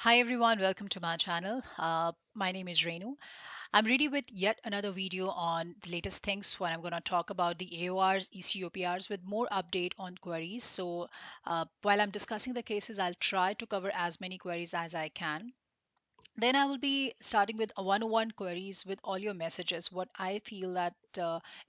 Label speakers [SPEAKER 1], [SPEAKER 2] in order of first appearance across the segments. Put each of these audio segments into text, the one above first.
[SPEAKER 1] Hi everyone, welcome to my channel. My name is Renu. I'm ready with yet another video on the latest things when I'm going to talk about the AORs, ECOPRs with more update on queries. So while I'm discussing the cases, I'll try to cover as many queries as I can. Then I will be starting with a 101 queries with all your messages, what I feel that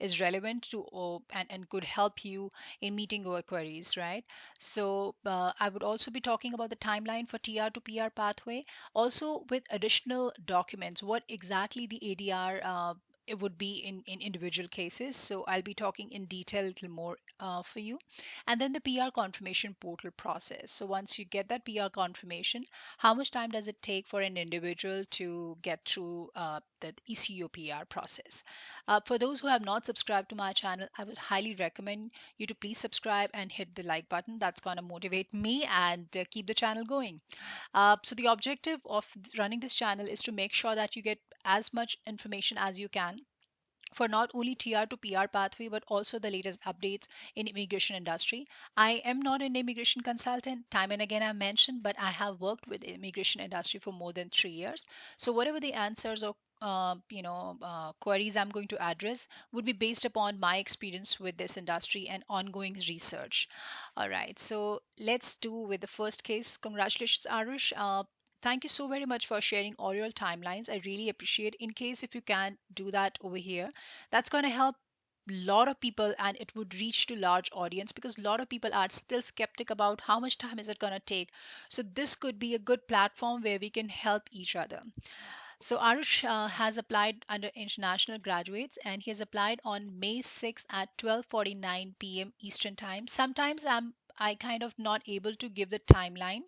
[SPEAKER 1] is relevant to and could help you in meeting your queries, right? So I would also be talking about the timeline for TR to PR pathway, also with additional documents, what exactly the ADR it would be in individual cases. So I'll be talking in detail a little more for you. And then the PR confirmation portal process. So once you get that PR confirmation, how much time does it take for an individual to get through the ECOPR process? For those who have not subscribed to my channel, I would highly recommend you to please subscribe and hit the like button. That's going to motivate me and keep the channel going. So the objective of running this channel is to make sure that you get as much information as you can for not only TR to PR pathway but also the latest updates in immigration industry. I am not an immigration consultant, time and again I mentioned, but I have worked with the immigration industry for more than 3 years. So whatever the answers or queries I'm going to address would be based upon my experience with this industry and ongoing research. All right, so let's do with the first case. Congratulations, Arush. Thank you so very much for sharing all your timelines. I really appreciate. In case if you can do that over here, that's going to help a lot of people and it would reach to large audience because a lot of people are still skeptic about how much time is it going to take. So this could be a good platform where we can help each other. So Arush has applied under international graduates and he has applied on May 6th at 12:49 p.m. Eastern time. Sometimes I kind of not able to give the timeline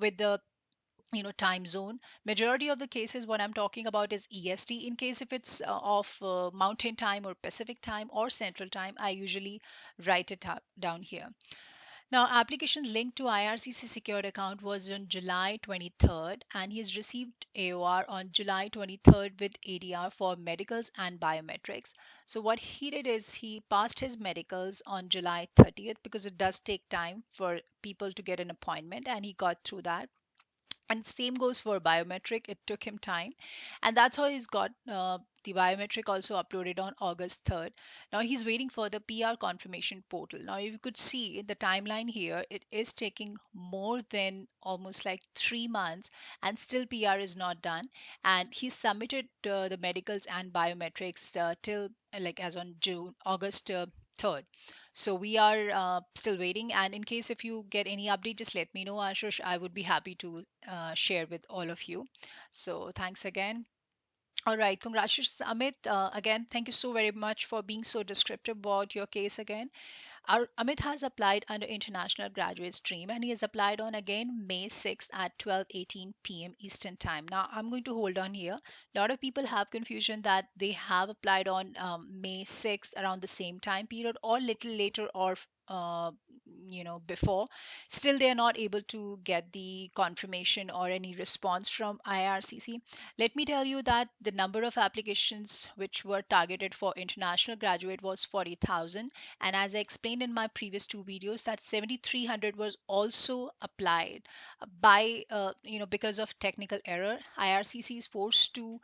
[SPEAKER 1] with the time zone. Majority of the cases what I'm talking about is EST. In case if it's of mountain time or Pacific time or central time, I usually write it up down here. Now application linked to IRCC secured account was on July 23rd and he's received AOR on July 23rd with ADR for medicals and biometrics. So what he did is he passed his medicals on July 30th because it does take time for people to get an appointment and he got through that. And same goes for biometric. It took him time, and that's how he's got the biometric also uploaded on August 3rd. Now he's waiting for the PR confirmation portal. Now if you could see the timeline here, it is taking more than almost like 3 months, and still PR is not done. And he submitted the medicals and biometrics till like as on August 3rd. So we are still waiting. And in case if you get any update, just let me know, Ashush. I would be happy to share with all of you. So thanks again. All right, congratulations, Amit. Again, thank you so very much for being so descriptive about your case again. Our Amit has applied under international graduate stream and he has applied on again May 6th at 12:18 p.m. Eastern time. Now I'm going to hold on here. A lot of people have confusion that they have applied on May 6th around the same time period or little later or uh, before. Still they are not able to get the confirmation or any response from IRCC. Let me tell you that the number of applications which were targeted for international graduate was 40,000, and as I explained in my previous two videos that 7300 was also applied by because of technical error. IRCC is forced to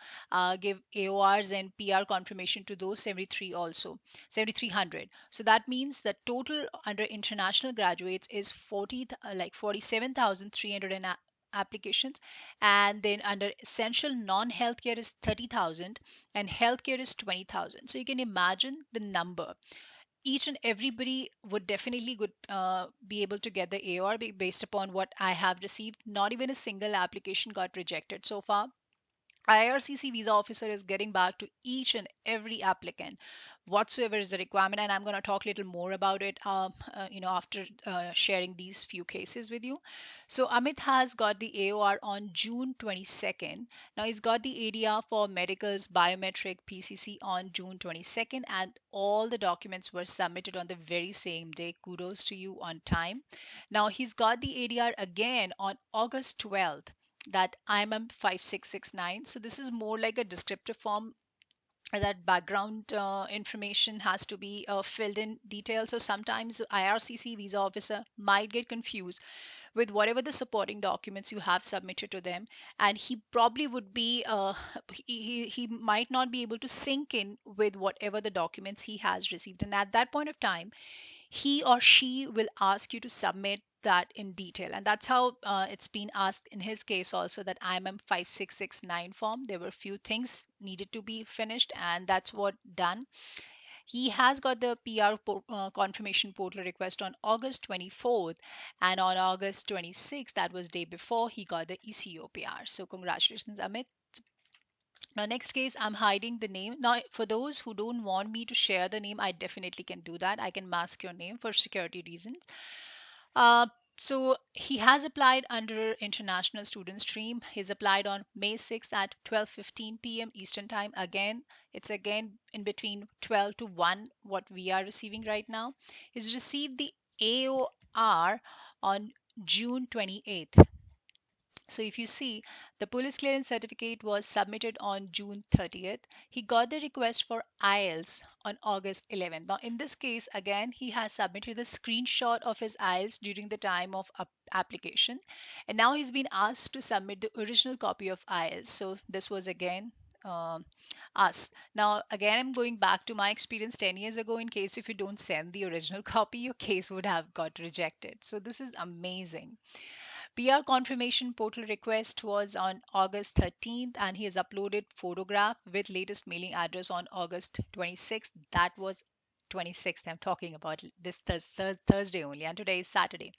[SPEAKER 1] give AORs and PR confirmation to those 7300. So that means the total under international graduates is 47,300 applications, and then under essential non-healthcare is 30,000 and healthcare is 20,000. So you can imagine the number. Each and everybody would definitely be able to get the AOR based upon what I have received. Not even a single application got rejected so far. IRCC visa officer is getting back to each and every applicant whatsoever is the requirement, and I'm going to talk a little more about it after sharing these few cases with you. So Amit has got the AOR on June 22nd. Now he's got the ADR for medicals biometric PCC on June 22nd, and all the documents were submitted on the very same day. Kudos to you on time. Now he's got the ADR again on August 12th, that IMM 5669. So this is more like a descriptive form, that background information has to be filled in detail. So sometimes IRCC visa officer might get confused with whatever the supporting documents you have submitted to them, and he probably would be he might not be able to sync in with whatever the documents he has received, and at that point of time he or she will ask you to submit that in detail. And that's how it's been asked in his case also, that IMM 5669 form. There were a few things needed to be finished, and that's what done. He has got the confirmation portal request on August 24th, and on August 26th, that was day before, he got the ECOPR. So congratulations, Amit. Now, next case, I'm hiding the name. Now, for those who don't want me to share the name, I definitely can do that. I can mask your name for security reasons. Uh, so he has applied under international student stream. He's applied on May 6th at 12:15 p.m. Eastern time. Again, it's again in between 12 to 1, what we are receiving right now. He's received the AOR on June 28th. So if you see, the police clearance certificate was submitted on June 30th. He got the request for IELTS on August 11th. Now, in this case, again, he has submitted a screenshot of his IELTS during the time of application. And now he's been asked to submit the original copy of IELTS. So this was again us. Now, again, I'm going back to my experience 10 years ago. In case if you don't send the original copy, your case would have got rejected. So this is amazing. PR confirmation portal request was on August 13th, and he has uploaded photograph with latest mailing address on August 26th. That was 26th. I'm talking about this Thursday only, and today is Saturday.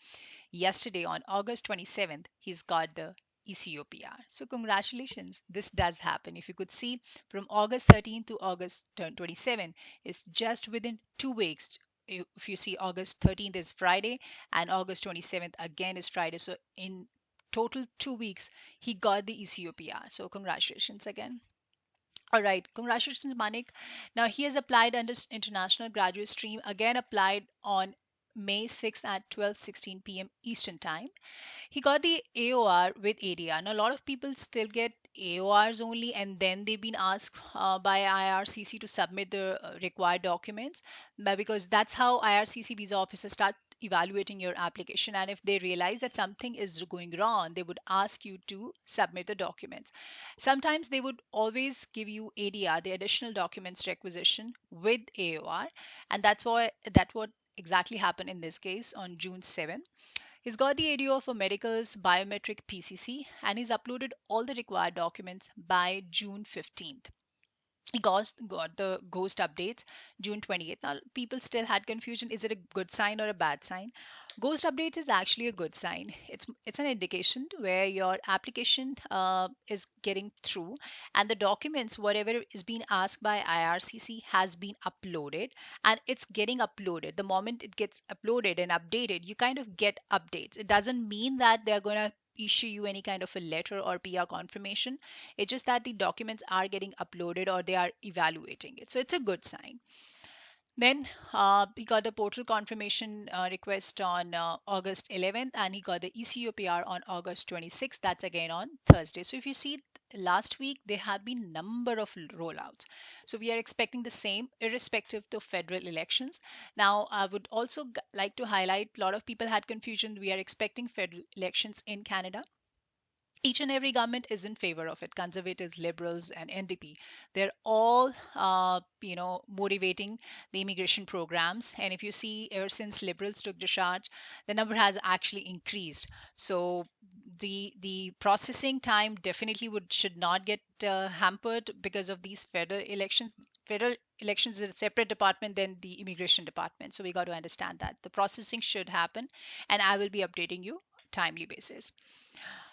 [SPEAKER 1] Yesterday on August 27th, he's got the ECOPR. So congratulations, this does happen. If you could see, from August 13th to August 27th, it's just within 2 weeks. If you see, August 13th is Friday and August 27th again is Friday. So in total 2 weeks, he got the ECOPR. So congratulations again. All right, congratulations, Manik. Now he has applied under international graduate stream. Again, applied on May 6th at 12:16 p.m. Eastern time. He got the AOR with ADR. Now, a lot of people still get AORs only, and then they've been asked by IRCC to submit the required documents, but because that's how IRCC visa officers start evaluating your application. And if they realize that something is going wrong, they would ask you to submit the documents. Sometimes they would always give you ADR, the additional documents requisition, with AOR, and that's what exactly happened in this case on June 7th. He's got the ADO for medical's biometric PCC, and he's uploaded all the required documents by June 15th. He got the ghost updates June 28th. Now, people still had confusion. Is it a good sign or a bad sign? Ghost updates is actually a good sign. It's an indication where your application is getting through, and the documents, whatever is being asked by IRCC, has been uploaded, and it's getting uploaded. The moment it gets uploaded and updated, you kind of get updates. It doesn't mean that they're going to issue you any kind of a letter or PR confirmation. It's just that the documents are getting uploaded or they are evaluating it. So it's a good sign. Then he got the portal confirmation request on August 11th, and he got the ECOPR on August 26th. That's again on Thursday. So if you see, last week there have been number of rollouts. So we are expecting the same irrespective of federal elections. Now, I would also like to highlight, a lot of people had confusion. We are expecting federal elections in Canada. Each and every government is in favor of it. Conservatives, liberals, and NDP, they're all motivating the immigration programs. And if you see, ever since liberals took the charge, the number has actually increased. So the processing time definitely would should not get hampered because of these federal elections. Federal elections is a separate department than the immigration department, so we got to understand that the processing should happen, and I will be updating you timely basis.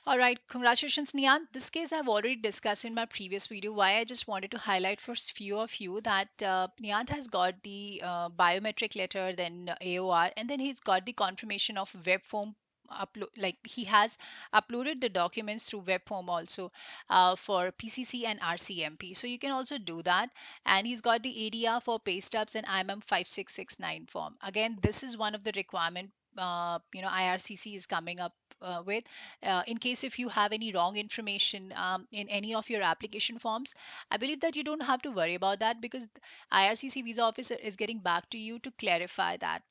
[SPEAKER 1] All right, congratulations, Nian. This case I've already discussed in my previous video. Why I just wanted to highlight for few of you that Nian has got the biometric letter, then AOR, and then he's got the confirmation of web form upload. Like he has uploaded the documents through web form also for PCC and RCMP. So you can also do that. And he's got the ADR for pay stubs and IMM 5669 form. Again, this is one of the requirement. IRCC is coming up with, in case if you have any wrong information in any of your application forms. I believe that you don't have to worry about that because IRCC visa officer is getting back to you to clarify that.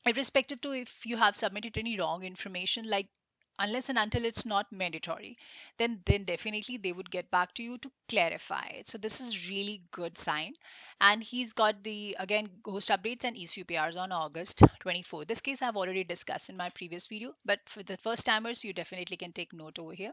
[SPEAKER 1] irrespective to if you have submitted any wrong information, like unless and until it's not mandatory, then definitely they would get back to you to clarify it. So this is really good sign. And he's got the again ghost updates and ECPRs on August 24th. This case I've already discussed in my previous video, but for the first timers you definitely can take note over here.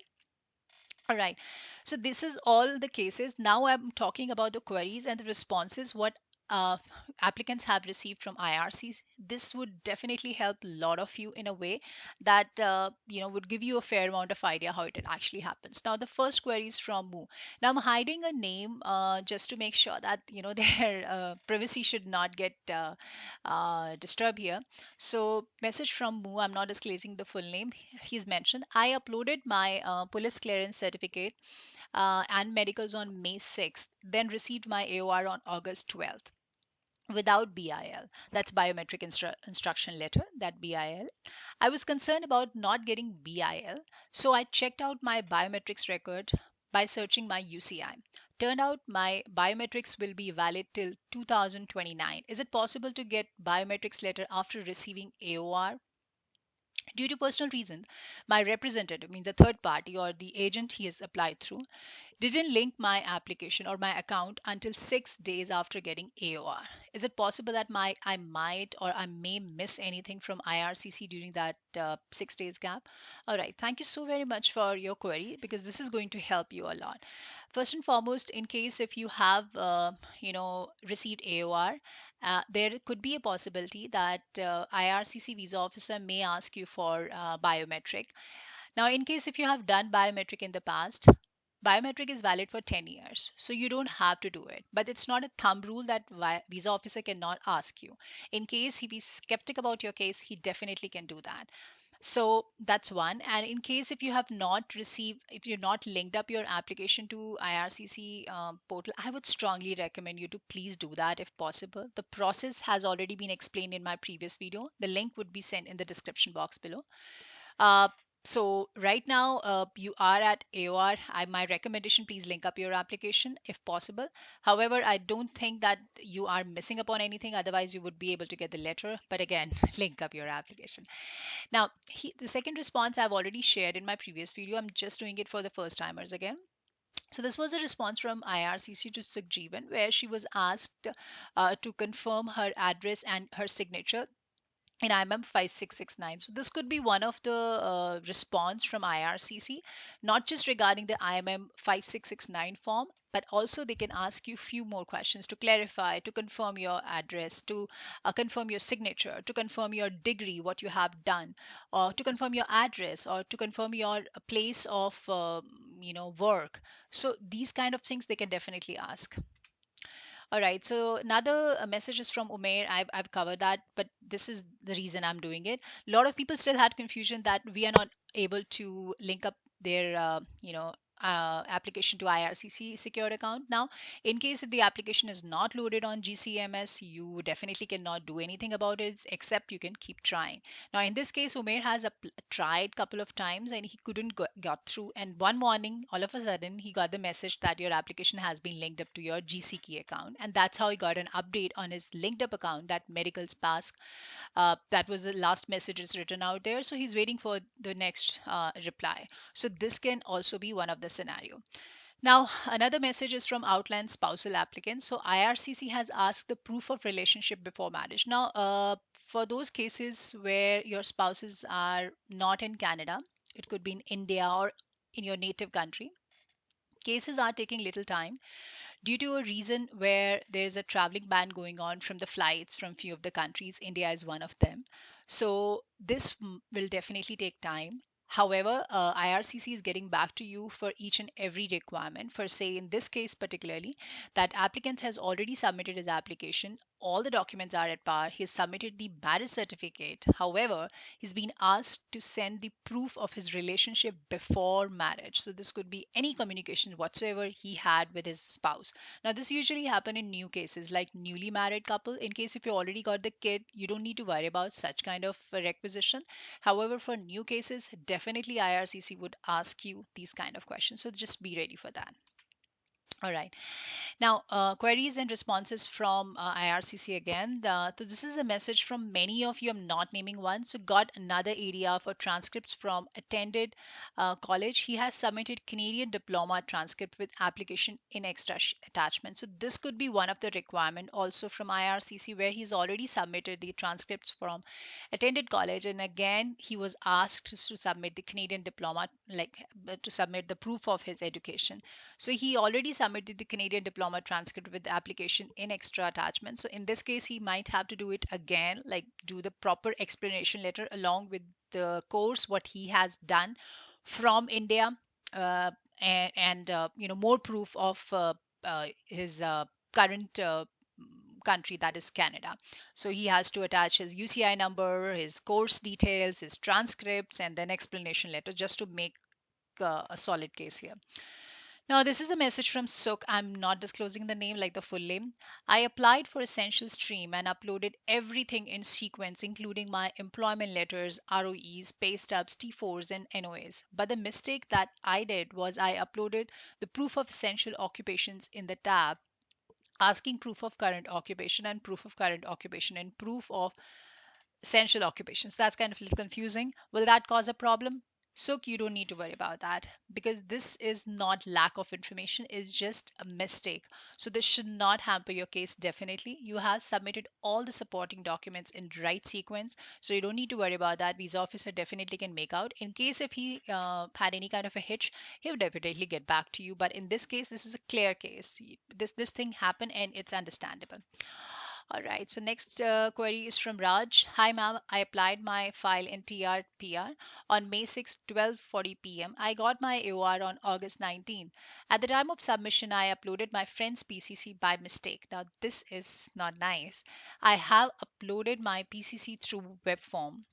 [SPEAKER 1] All right. So this is all the cases. Now I'm talking about the queries and the responses what uh, applicants have received from IRCs. This would definitely help a lot of you in a way that would give you a fair amount of idea how it actually happens. Now the first query is from Moo. Now I'm hiding a name just to make sure that their privacy should not get disturbed here. So, message from Moo, I'm not disclosing the full name. He's mentioned, I uploaded my police clearance certificate and medicals on May 6th, then received my AOR on August 12th without BIL. That's biometric instruction letter, that BIL. I was concerned about not getting BIL, so I checked out my biometrics record by searching my UCI. Turned out my biometrics will be valid till 2029. Is it possible to get biometrics letter after receiving AOR? Due to personal reasons, my representative, means the third party or the agent he has applied through, didn't link my application or my account until 6 days after getting AOR. Is it possible that I might or I may miss anything from IRCC during that 6 days gap? All right, thank you so very much for your query because this is going to help you a lot. First and foremost, in case if you have received AOR, there could be a possibility that IRCC visa officer may ask you for biometric. Now, in case if you have done biometric in the past, biometric is valid for 10 years. So you don't have to do it. But it's not a thumb rule that visa officer cannot ask you. In case he be skeptic about your case, he definitely can do that. So that's one. And in case if you have not received, if you're not linked up your application to IRCC portal, I would strongly recommend you to please do that if possible. The process has already been explained in my previous video. The link would be sent in the description box below. Uh, so right now you are at AOR. My recommendation, please link up your application if possible. However, I don't think that you are missing upon anything. Otherwise, you would be able to get the letter. But again, link up your application. Now, the second response I've already shared in my previous video. I'm just doing it for the first timers again. So this was a response from IRCC to Sukhjeevan, where she was asked to confirm her address and her signature in IMM 5669. So this could be one of the response from IRCC, not just regarding the IMM 5669 form, but also they can ask you few more questions to clarify, to confirm your address, to confirm your signature, to confirm your degree, what you have done, or to confirm your address, or to confirm your place of work. So these kind of things they can definitely ask. All right. So another message is from Umair. I've covered that, but this is the reason I'm doing it. A lot of people still had confusion that we are not able to link up their, application to IRCC secured account. Now, in case if the application is not loaded on GCMS, you definitely cannot do anything about it except you can keep trying. Now, in this case, Umair has tried couple of times and he couldn't got through. And one morning, all of a sudden, he got the message that your application has been linked up to your GCK account, and that's how he got an update on his linked up account that Medicals Pass. That was the last message is written out there, so he's waiting for the next reply. So this can also be one of the scenario. Now, another message is from Outland spousal applicants. So, IRCC has asked the proof of relationship before marriage. Now, for those cases where your spouses are not in Canada, it could be in India or in your native country, cases are taking little time due to a reason where there is a traveling ban going on from the flights from few of the countries. India is one of them. So this will definitely take time. However, IRCC is getting back to you for each and every requirement. For say in this case particularly, that applicant has already submitted his application. All the documents are at par. He's submitted the marriage certificate. However, he's been asked to send the proof of his relationship before marriage. So this could be any communication whatsoever he had with his spouse. Now, this usually happen in new cases like newly married couple. In case if you already got the kid, you don't need to worry about such kind of requisition. However, for new cases, definitely IRCC would ask you these kind of questions. So just be ready for that. All right. Now, queries and responses from IRCC again. So this is a message from many of you. I'm not naming one. So got another area for transcripts from attended college. He has submitted Canadian diploma transcript with application in extra attachment. So this could be one of the requirement also from IRCC, where he's already submitted the transcripts from attended college, and again he was asked to submit the Canadian diploma, like to submit the proof of his education. So he already submitted the Canadian diploma transcript with the application in extra attachment. So in this case, he might have to do it again, like do the proper explanation letter along with the course, what he has done from India, uh, and more proof of his current country, that is Canada. So he has to attach his UCI number, his course details, his transcripts, and then explanation letter just to make a solid case here. Now, this is a message from Suk. I'm not disclosing the name, like the full name. I applied for Essential Stream and uploaded everything in sequence, including my employment letters, ROEs, pay stubs, T4s, and NOAs. But the mistake that I did was I uploaded the proof of essential occupations in the tab, asking proof of current occupation and proof of current occupation and proof of essential occupations. That's kind of a little confusing. Will that cause a problem? So you don't need to worry about that, because this is not lack of information, it's just a mistake. So this should not hamper your case. Definitely you have submitted all the supporting documents in right sequence, so you don't need to worry about that. Visa officer definitely can make out. In case if he had any kind of a hitch, he'll definitely get back to you, but in this case this is a clear case. This thing happened and it's understandable. All right, so next query is from Raj. Hi, ma'am. I applied my file in TRPR on May 6, 12:40 p.m. I got my AOR on August 19. At the time of submission, I uploaded my friend's PCC by mistake. Now, this is not nice. I have uploaded my PCC through web form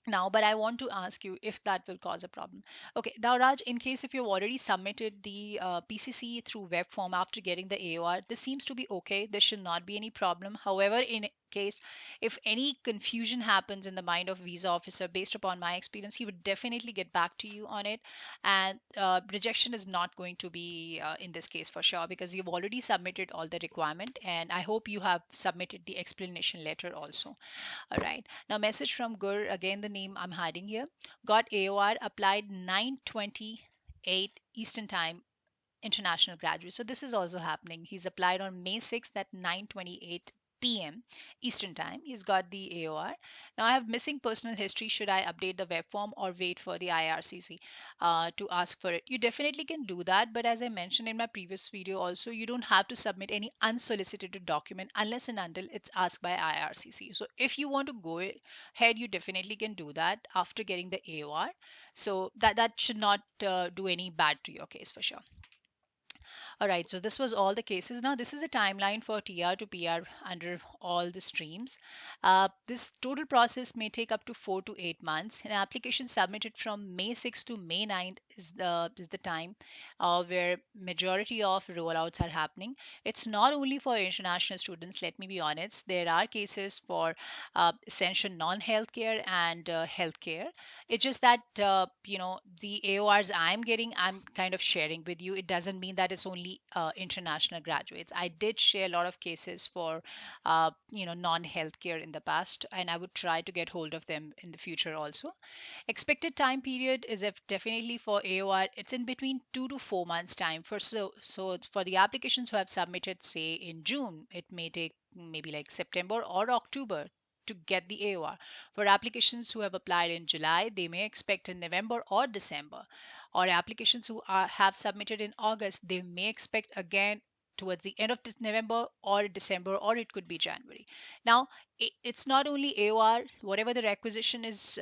[SPEAKER 1] now, but I want to ask you if that will cause a problem. Okay, now Raj, in case if you've already submitted the PCC through web form after getting the AOR, this seems to be okay. There should not be any problem. However, in case if any confusion happens in the mind of visa officer, based upon my experience, he would definitely get back to you on it, and rejection is not going to be in this case for sure, because you've already submitted all the requirement, and I hope you have submitted the explanation letter also. All right. Now, message from Gur, again, the name I'm hiding here. Got AOR, applied 9:28 Eastern Time, international graduate. So this is also happening. He's applied on May 6th at 9:28 p.m. Eastern Time. He's got the AOR. Now I have missing personal history. Should I update the web form or wait for the IRCC to ask for it? You definitely can do that, but as I mentioned in my previous video also, you don't have to submit any unsolicited document unless and until it's asked by IRCC. So if you want to go ahead, you definitely can do that after getting the AOR. So that should not do any bad to your case for sure. All right, so this was all the cases. Now, this is a timeline for TR to PR under all the streams. This total process may take up to 4 to 8 months. An application submitted from May 6th to May 9th is the time where majority of rollouts are happening. It's not only for international students, let me be honest. There are cases for essential non-healthcare and healthcare. It's just that the AORs I'm getting, I'm kind of sharing with you. It doesn't mean that it's only international graduates. I did share a lot of cases for non-healthcare in the past, and I would try to get hold of them in the future also. Expected time period is definitely for AOR. It's in between 2 to 4 months time. For for the applications who have submitted, say in June, it may take maybe like September or October to get the AOR. For applications who have applied in July, they may expect in November or December. Or applications who have submitted in August, they may expect again towards the end of this November or December, or it could be January. Now, it's not only AOR, whatever the requisition is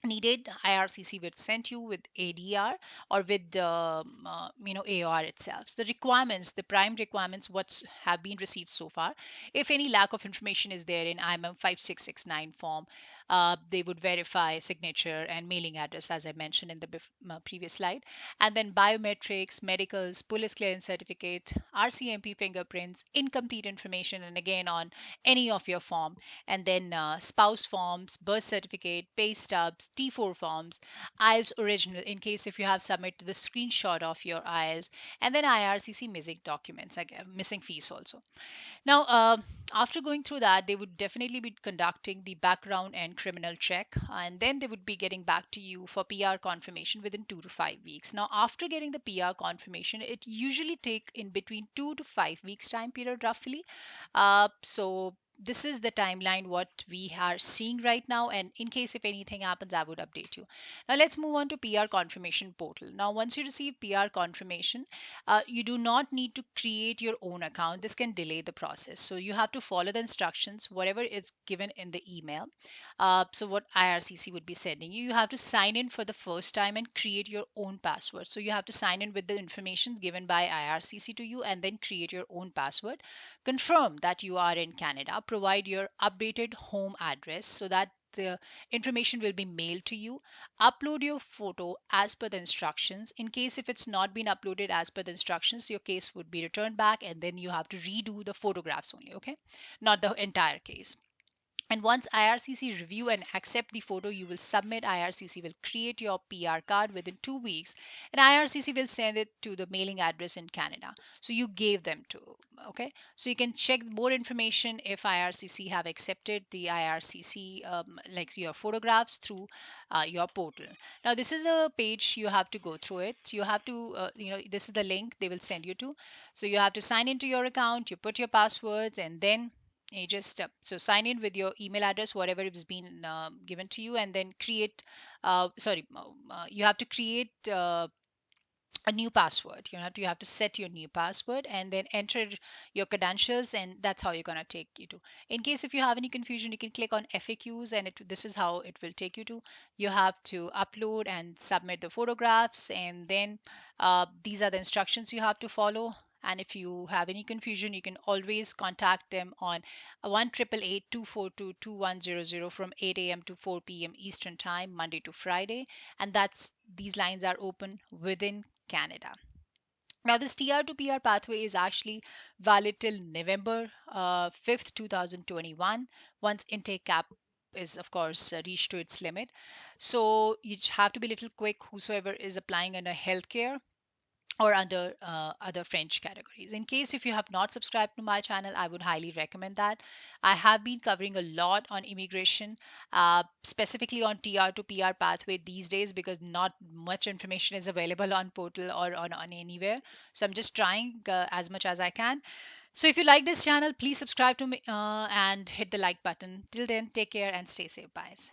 [SPEAKER 1] needed, IRCC will send you with ADR or with the AOR itself. So the requirements, the prime requirements, what's have been received so far. If any lack of information is there in IMM 5669 form, They would verify signature and mailing address, as I mentioned in the previous slide. And then biometrics, medicals, police clearance certificate, RCMP fingerprints, incomplete information, and again on any of your form. And then spouse forms, birth certificate, pay stubs, T4 forms, IELTS original in case if you have submitted the screenshot of your IELTS, and then IRCC missing documents, again, missing fees also. Now, after going through that, they would definitely be conducting the background and criminal check, and then they would be getting back to you for PR confirmation within 2 to 5 weeks. Now, after getting the PR confirmation, it usually take in between 2 to 5 weeks time period roughly. So this is the timeline what we are seeing right now, and in case if anything happens, I would update you. Now let's move on to PR confirmation portal. Now once you receive PR confirmation, you do not need to create your own account. This can delay the process. So you have to follow the instructions, whatever is given in the email. So what IRCC would be sending you, you have to sign in for the first time and create your own password. So you have to sign in with the information given by IRCC to you and then create your own password. Confirm that you are in Canada. Provide your updated home address so that the information will be mailed to you. Upload your photo as per the instructions. In case if it's not been uploaded as per the instructions, your case would be returned back and then you have to redo the photographs only, okay, not the entire case. And once IRCC review and accept the photo, you will submit. IRCC will create your PR card within 2 weeks, and IRCC will send it to the mailing address in Canada. So you gave them to, okay. So you can check more information if IRCC have accepted the IRCC like your photographs through your portal. Now this is the page you have to go through it. You have to, this is the link they will send you to. So you have to sign into your account. You put your passwords and then you just so sign in with your email address whatever has been given to you and then create you have to create a new password. You have to set your new password and then enter your credentials, and that's how you're going to take you to. In case if you have any confusion, you can click on FAQs and this is how it will take you to. You have to upload and submit the photographs, and then these are the instructions you have to follow. And if you have any confusion, you can always contact them on 1-888-242-2100 from 8 a.m. to 4 p.m. Eastern Time, Monday to Friday. And these lines are open within Canada. Now, this TR to PR pathway is actually valid till November 5th, 2021, once intake cap is, of course, reached to its limit. So you have to be a little quick, whosoever is applying under healthcare or under other French categories. In case if you have not subscribed to my channel, I would highly recommend that. I have been covering a lot on immigration, specifically on TR to PR pathway these days because not much information is available on portal or on anywhere. So I'm just trying as much as I can. So if you like this channel, please subscribe to me and hit the like button. Till then, take care and stay safe, guys.